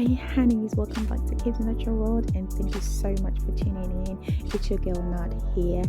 Hey honeys, welcome back to Kids Natural World, and thank you so much for tuning in. It's your girl Nad here,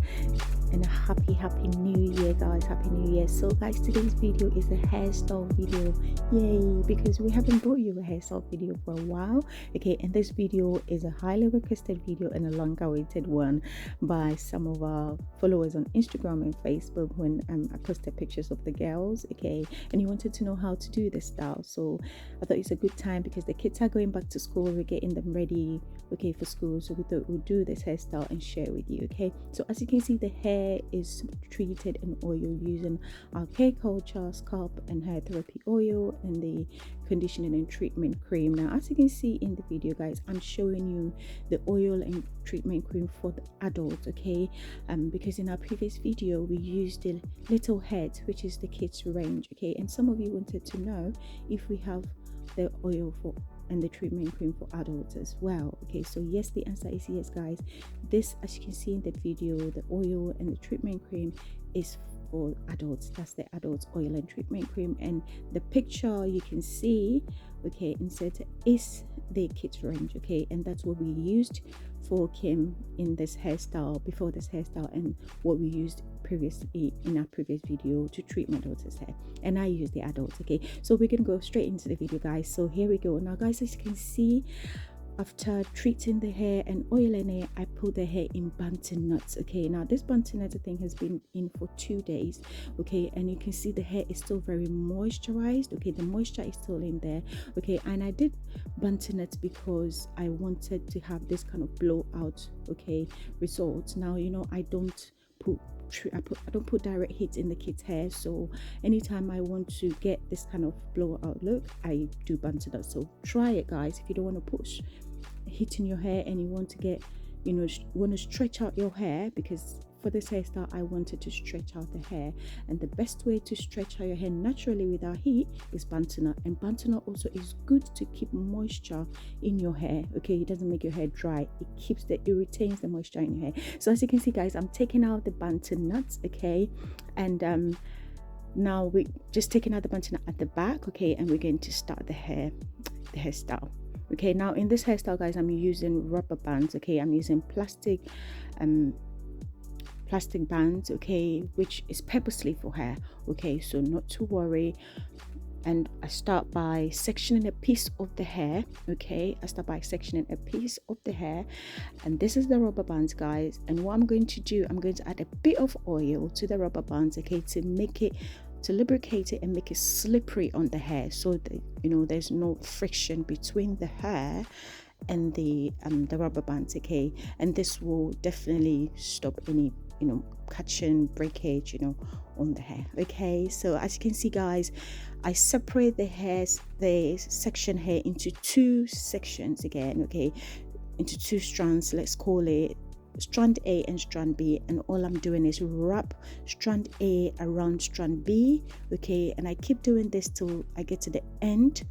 and a happy new year, guys. Happy new year. So guys, today's video is a hairstyle video. Yay, because we haven't brought you a hairstyle video for a while. Okay, and this video is a highly requested video and a long awaited one by some of our followers on Instagram and Facebook when I posted pictures of the girls. Okay, and you wanted to know how to do this style, so I thought it's a good time because the kids are going back to school. We're getting them ready, okay, for school. So we thought we'll do this hairstyle and share with you. Okay, so as you can see, the hair is treated in oil using our K Culture scalp and hair therapy oil and the conditioning and treatment cream. Now, as you can see in the video, guys, I'm showing you the oil and treatment cream for the adults. Okay, because in our previous video we used the little heads, which is the kids range. Okay, and some of you wanted to know if we have the oil for and the treatment cream for adults as well. Okay, so yes, the answer is yes, guys. This, as you can see in the video, the oil and the treatment cream is for adults. That's the adults oil and treatment cream, and the picture you can see, okay, insert is the kids range. Okay, and that's what we used for Kim in this hairstyle, before this hairstyle, and what we used previously in our previous video to treat my daughter's hair, and I use the adults. Okay, so we're gonna go straight into the video, guys. So here we go. Now guys, as you can see, after treating the hair and oiling it, I put the hair in banten nuts. Okay, now this banten nut thing has been in for 2 days. Okay, and you can see the hair is still very moisturized. Okay, the moisture is still in there. Okay, and I did banten nuts because I wanted to have this kind of blowout, okay, results. Now, you know, I don't put direct heat in the kids' hair, so anytime I want to get this kind of blowout look, I do banten nuts. So try it, guys. If you don't want to put heat in your hair and you want to get, you know, want to stretch out your hair, because for this hairstyle I wanted to stretch out the hair, and the best way to stretch out your hair naturally without heat is banten nut. And banten nut also is good to keep moisture in your hair. Okay, it doesn't make your hair dry, it retains the moisture in your hair. So as you can see, guys, I'm taking out the banten nuts. Okay, and now we're just taking out the banten nut at the back. Okay, and we're going to start the hairstyle. Okay, now in this hairstyle, guys, I'm using rubber bands. Okay, I'm using plastic bands, okay, which is purposely for hair. Okay, so not to worry. And I start by sectioning a piece of the hair. Okay, I start by sectioning a piece of the hair, and this is the rubber bands, guys. And what I'm going to do, I'm going to add a bit of oil to the rubber bands, okay, to lubricate it and make it slippery on the hair, so that, you know, there's no friction between the hair and the rubber bands. Okay, and this will definitely stop any, you know, catching breakage, you know, on the hair. Okay, so as you can see, guys, I separate the section hair into 2 sections again. Okay, into 2 strands. Let's call it strand A and strand B, and all I'm doing is wrap strand A around strand B. Okay, and I keep doing this till I get to the end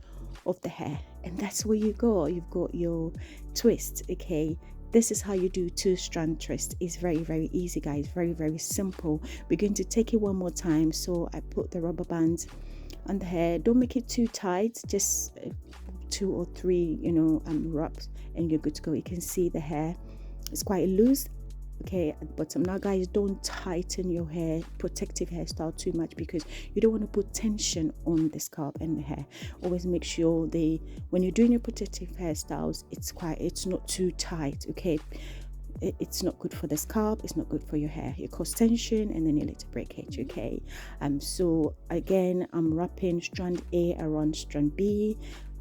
of the hair, and that's where you've got your twist. Okay, this is how you do 2-strand twist. It's very easy, guys, very simple. We're going to take it one more time. So I put the rubber bands on the hair. Don't make it too tight, just 2 or 3, you know, wraps, and you're good to go. You can see the hair is quite loose, okay, at the bottom. Now, guys, don't tighten your hair, protective hairstyle, too much, because you don't want to put tension on the scalp and the hair. Always make sure when you're doing your protective hairstyles, it's not too tight. Okay, it's not good for the scalp, it's not good for your hair. You cause tension and then you let it breakage. Okay, so again, I'm wrapping strand A around strand B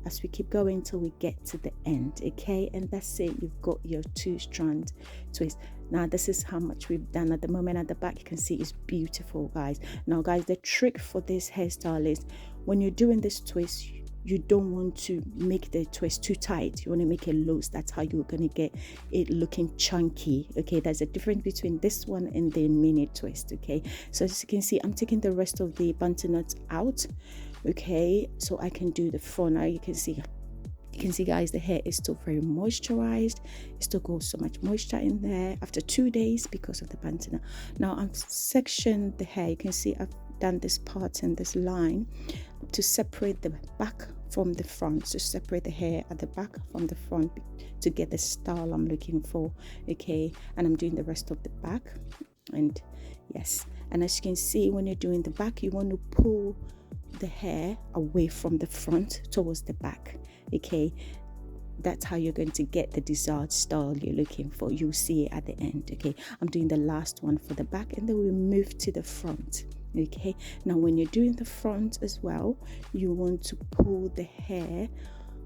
as we keep going till we get to the end. Okay, and that's it. You've got your 2-strand twist. Now this is how much we've done at the moment. At the back, you can see it's beautiful, guys. Now, guys, the trick for this hairstyle is when you're doing this twist, you don't want to make the twist too tight. You want to make it loose. That's how you're going to get it looking chunky. Okay, there's a difference between this one and the mini twist. Okay, so as you can see, I'm taking the rest of the banten nuts out. Okay, so I can do the front. Now you can see, guys, the hair is still very moisturized. It still goes so much moisture in there after 2 days because of the banten nut. Now I've sectioned the hair. You can see I've done this part and this line to separate the back from the front, to separate the hair at the back from the front to get the style I'm looking for. Okay, and I'm doing the rest of the back. And yes, and as you can see, when you're doing the back, you want to pull the hair away from the front towards the back. Okay, that's how you're going to get the desired style you're looking for. You'll see it at the end. Okay, I'm doing the last one for the back, and then we move to the front. Okay, now when you're doing the front as well, you want to pull the hair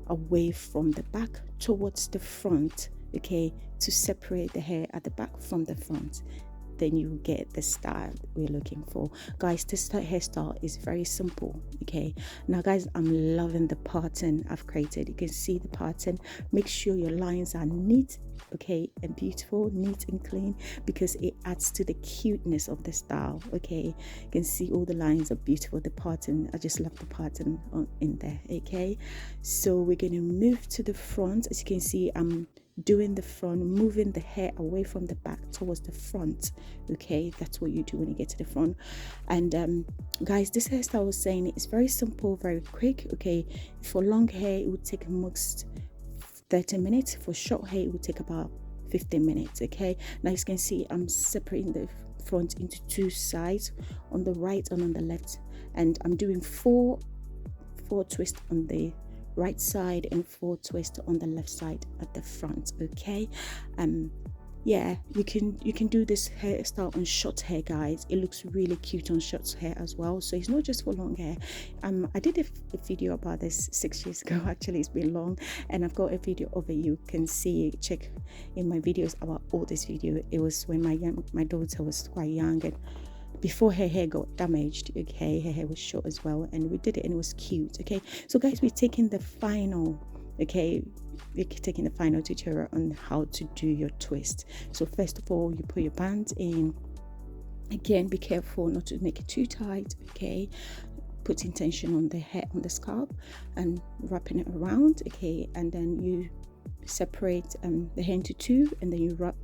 away from the back towards the front, okay, to separate the hair at the back from the front. Then you get the style we're looking for. Guys, this hairstyle is very simple. Okay, now guys, I'm loving the pattern I've created. You can see the pattern. Make sure your lines are neat, okay, and beautiful, neat and clean, because it adds to the cuteness of the style. Okay, you can see all the lines are beautiful. The pattern, I just love the pattern in there. Okay, so we're going to move to the front. As you can see, I'm doing the front, moving the hair away from the back towards the front. Okay, that's what you do when you get to the front. And guys, this hairstyle I was saying is very simple, very quick. Okay, for long hair it would take most 30 minutes. For short hair it would take about 15 minutes. Okay, now you can see I'm separating the front into two sides, on the right and on the left, and I'm doing four twists on the right side and 4 twists on the left side at the front. Okay, yeah, you can do this hairstyle on short hair, guys. It looks really cute on short hair as well, so it's not just for long hair. I did a video about this 6 years ago. Actually, it's been long, and I've got a video of it. You can see, check in my videos about all this video. It was when my daughter was quite young, and before her hair got damaged. Okay, her hair was short as well, and we did it and it was cute. Okay, so guys, we're taking the final tutorial on how to do your twist. So first of all, you put your band in. Again, be careful not to make it too tight. Okay, putting tension on the hair, on the scalp, and wrapping it around. Okay, and then you separate the hair into two, and then you wrap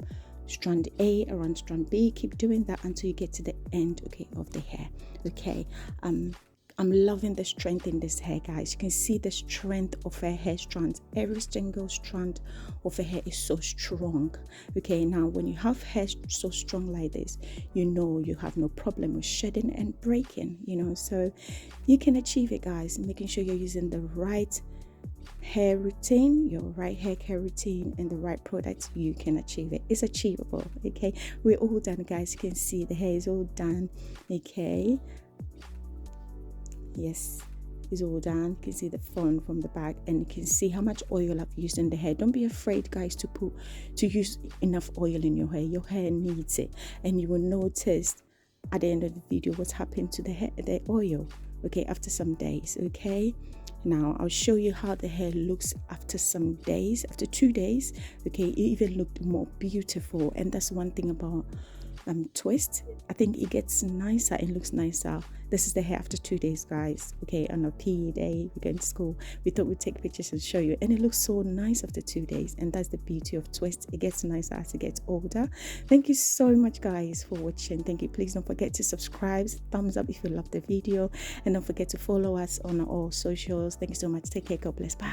strand A around strand B. Keep doing that until you get to the end, okay, of the hair. Okay, I'm loving the strength in this hair, guys. You can see the strength of her hair strands. Every single strand of her hair is so strong. Okay, now when you have hair so strong like this, you know you have no problem with shedding and breaking, you know, so you can achieve it, guys. Making sure you're using the right hair routine, your right hair care routine, and the right products, you can achieve it. It's achievable. Okay, we're all done, guys. You can see the hair is all done. Okay, yes, it's all done. You can see the front from the back, and you can see how much oil I've used in the hair. Don't be afraid, guys, to use enough oil in your hair. Your hair needs it, and you will notice at the end of the video what's happened to the hair, the oil. Okay, after some days. Okay, now I'll show you how the hair looks after some days. After 2 days, okay, it even looked more beautiful. And that's one thing about twist. I think it gets nicer and looks nicer. This is the hair after 2 days, guys. Okay, on a PE day, we're going to school. We thought we'd take pictures and show you, and it looks so nice after 2 days. And that's the beauty of twist. It gets nicer as it gets older. Thank you so much, guys, for watching. Thank you. Please don't forget to subscribe, thumbs up if you love the video, and don't forget to follow us on all socials. Thank you so much. Take care. God bless. Bye.